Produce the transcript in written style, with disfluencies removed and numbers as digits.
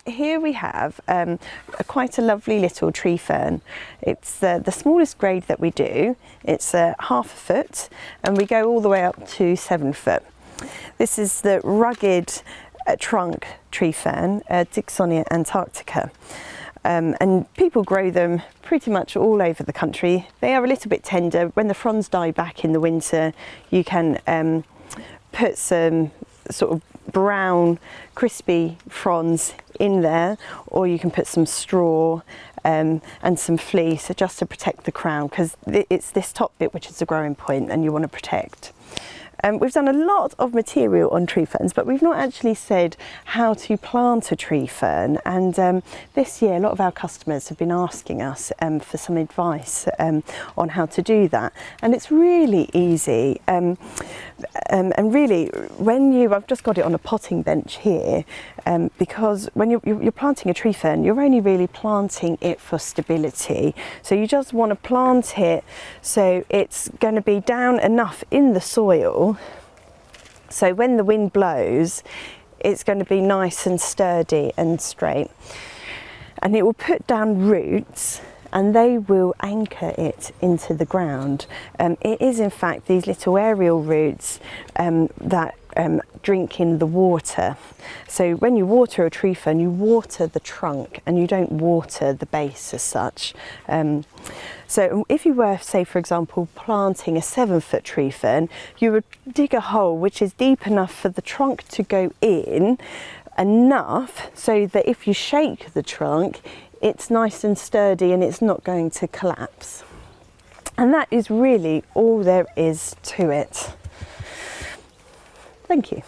Here we have quite a lovely little tree fern. It's the smallest grade that we do. It's 1/2 foot, and we go all the way up to 7 foot. This is the rugged trunk tree fern, Dicksonia antarctica. And people grow them pretty much all over the country. They are a little bit tender. When the fronds die back in the winter, you can put some sort of brown crispy fronds in there, or you can put some straw and some fleece just to protect the crown, because it's this top bit which is the growing point and you want to protect. We've done a lot of material on tree ferns, but we've not actually said how to plant a tree fern. And this year, a lot of our customers have been asking us for some advice on how to do that. And it's really easy. And really, I've just got it on a potting bench here, because when you're planting a tree fern, you're only really planting it for stability. So you just want to plant it so it's going to be down enough in the soil, so when the wind blows, it's going to be nice and sturdy and straight. And it will put down roots, and they will anchor it into the ground. It is in fact these little aerial roots that drink in the water. So when you water a tree fern, you water the trunk and you don't water the base as such. So if you were, say for example, planting a 7-foot tree fern, you would dig a hole which is deep enough for the trunk to go in, enough so that if you shake the trunk, it's nice and sturdy and it's not going to collapse. And that is really all there is to it. Thank you.